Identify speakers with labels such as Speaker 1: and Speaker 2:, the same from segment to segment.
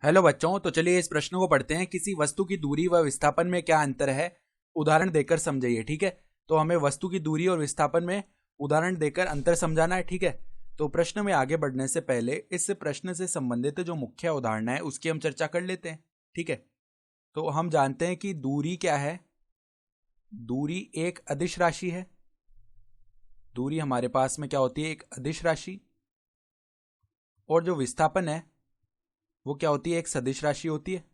Speaker 1: Hello बच्चों, तो चलिए इस प्रश्न को पढ़ते हैं। किसी वस्तु की दूरी व विस्थापन में क्या अंतर है, उदाहरण देकर समझाइए। ठीक है, तो हमें वस्तु की दूरी और विस्थापन में उदाहरण देकर अंतर समझाना है। ठीक है, तो प्रश्न में आगे बढ़ने से पहले इस प्रश्न से संबंधित जो मुख्य उदाहरण है उसकी हम चर्चा कर लेते हैं। ठीक है, तो हम जानते हैं कि दूरी क्या है। दूरी एक अदिश राशि है। दूरी हमारे पास में क्या होती है, एक अदिश राशि। और जो विस्थापन है वो क्या होती है, एक सदिश राशि होती है।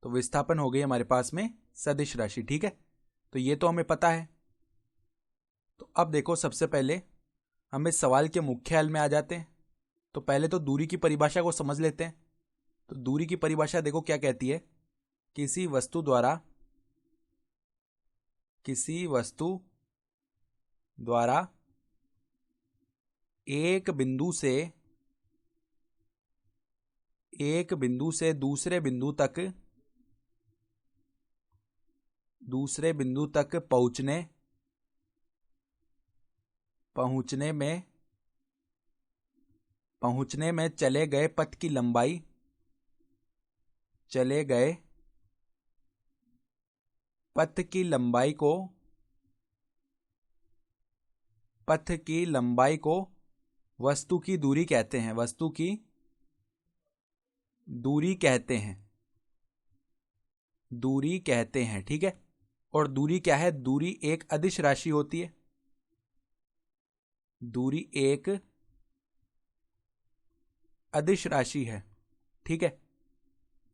Speaker 1: तो विस्थापन हो गई हमारे पास में सदिश राशि। ठीक है, तो ये तो हमें पता है। तो अब देखो, सबसे पहले हम इस सवाल के मुख्य हल में आ जाते हैं। तो पहले तो दूरी की परिभाषा को समझ लेते हैं। तो दूरी की परिभाषा देखो क्या कहती है। किसी वस्तु द्वारा एक बिंदु से दूसरे बिंदु तक पहुंचने में चले गए पथ की लंबाई को वस्तु की दूरी कहते हैं। वस्तु की दूरी कहते हैं। ठीक है, और दूरी क्या है, दूरी एक अदिश राशि होती है। दूरी एक अदिश राशि है। ठीक है,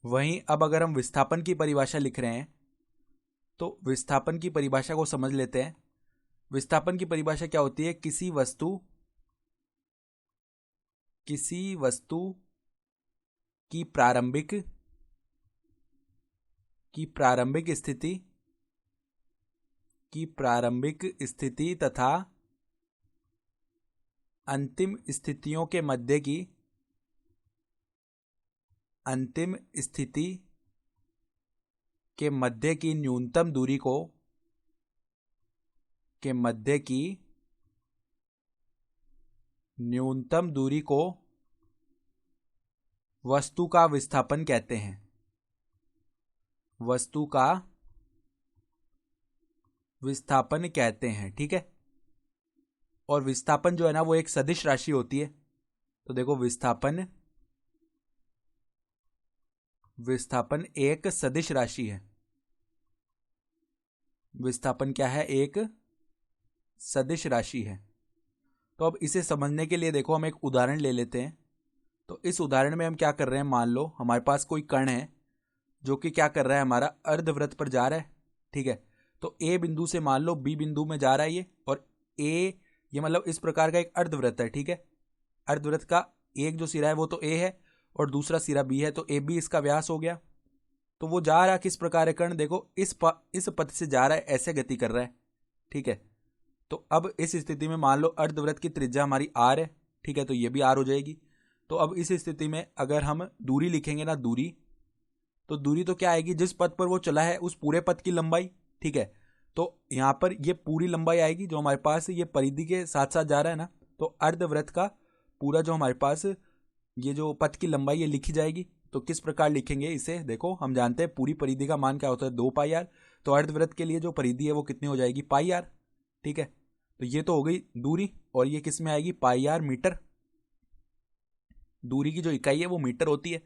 Speaker 1: वहीं अब अगर हम विस्थापन की परिभाषा लिख रहे हैं तो विस्थापन की परिभाषा को समझ लेते हैं। विस्थापन की परिभाषा क्या होती है, किसी वस्तु की प्रारंभिक स्थिति तथा अंतिम स्थितियों के मध्य की न्यूनतम दूरी को वस्तु का विस्थापन कहते हैं। वस्तु का विस्थापन कहते हैं। ठीक है, और विस्थापन जो है ना वो एक सदिश राशि होती है। तो देखो, विस्थापन एक सदिश राशि है। विस्थापन क्या है, एक सदिश राशि है। तो अब इसे समझने के लिए देखो हम एक उदाहरण ले लेते हैं। तो इस उदाहरण में हम क्या कर रहे हैं, मान लो हमारे पास कोई कण है जो कि क्या कर रहा है, हमारा अर्धवृत्त पर जा रहा है। ठीक है, तो ए बिंदु से मान लो बी बिंदु में जा रहा है ये, और ये मतलब इस प्रकार का एक अर्धवृत्त है। ठीक है, अर्धवृत्त का एक जो सिरा है वो तो ए है और दूसरा सिरा बी है, तो ए बी इसका व्यास हो गया। तो वो जा रहा किस प्रकार है, कण देखो इस पथ से जा रहा है, ऐसे गति कर रहा है। ठीक है, तो अब इस स्थिति में मान लो अर्धवृत्त की त्रिज्या हमारी आर है। ठीक है, तो ये भी आर हो जाएगी। तो अब इस स्थिति में अगर हम दूरी लिखेंगे ना, तो दूरी तो क्या आएगी, जिस पथ पर वो चला है उस पूरे पथ की लंबाई। ठीक है, तो यहां पर ये पूरी लंबाई आएगी जो हमारे पास ये परिधि के साथ साथ जा रहा है ना। तो अर्धवृत्त का पूरा जो हमारे पास ये जो पथ की लंबाई ये लिखी जाएगी। तो किस प्रकार लिखेंगे इसे, देखो हम जानते हैं पूरी परिधि का मान क्या होता है, 2 पाई आर। तो अर्धवृत्त के लिए जो परिधि है वो कितनी हो जाएगी, पाई आर। ठीक है, तो ये तो हो गई दूरी, और ये किस में आएगी, पाई आर मीटर। दूरी की जो इकाई है वो मीटर होती है।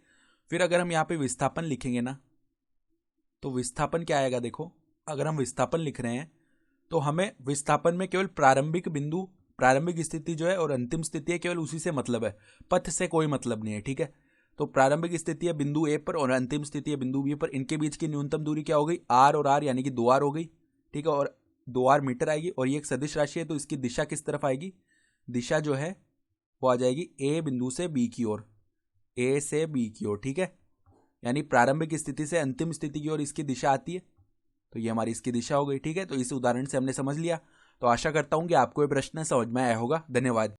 Speaker 1: फिर अगर हम यहाँ पे विस्थापन लिखेंगे ना, तो विस्थापन क्या आएगा, देखो अगर हम विस्थापन लिख रहे हैं तो हमें विस्थापन में केवल प्रारंभिक स्थिति जो है और अंतिम स्थिति है, केवल उसी से मतलब है, पथ से कोई मतलब नहीं है। ठीक है, तो प्रारंभिक स्थिति है बिंदु ए पर और अंतिम स्थिति है बिंदु बी पर। इनके बीच की न्यूनतम दूरी क्या हो गई, आर और आर, यानी कि 2 आर हो गई। ठीक है, और 2 आर मीटर आएगी, और ये एक सदिश राशि है तो इसकी दिशा किस तरफ आएगी, दिशा जो है वो आ जाएगी ए बिंदु से बी की ओर, ए से बी की ओर। ठीक है, यानी प्रारंभिक स्थिति से अंतिम स्थिति की ओर इसकी दिशा आती है। तो ये हमारी इसकी दिशा हो गई। ठीक है, तो इस उदाहरण से हमने समझ लिया। तो आशा करता हूं कि आपको ये प्रश्न समझ में आया होगा। धन्यवाद।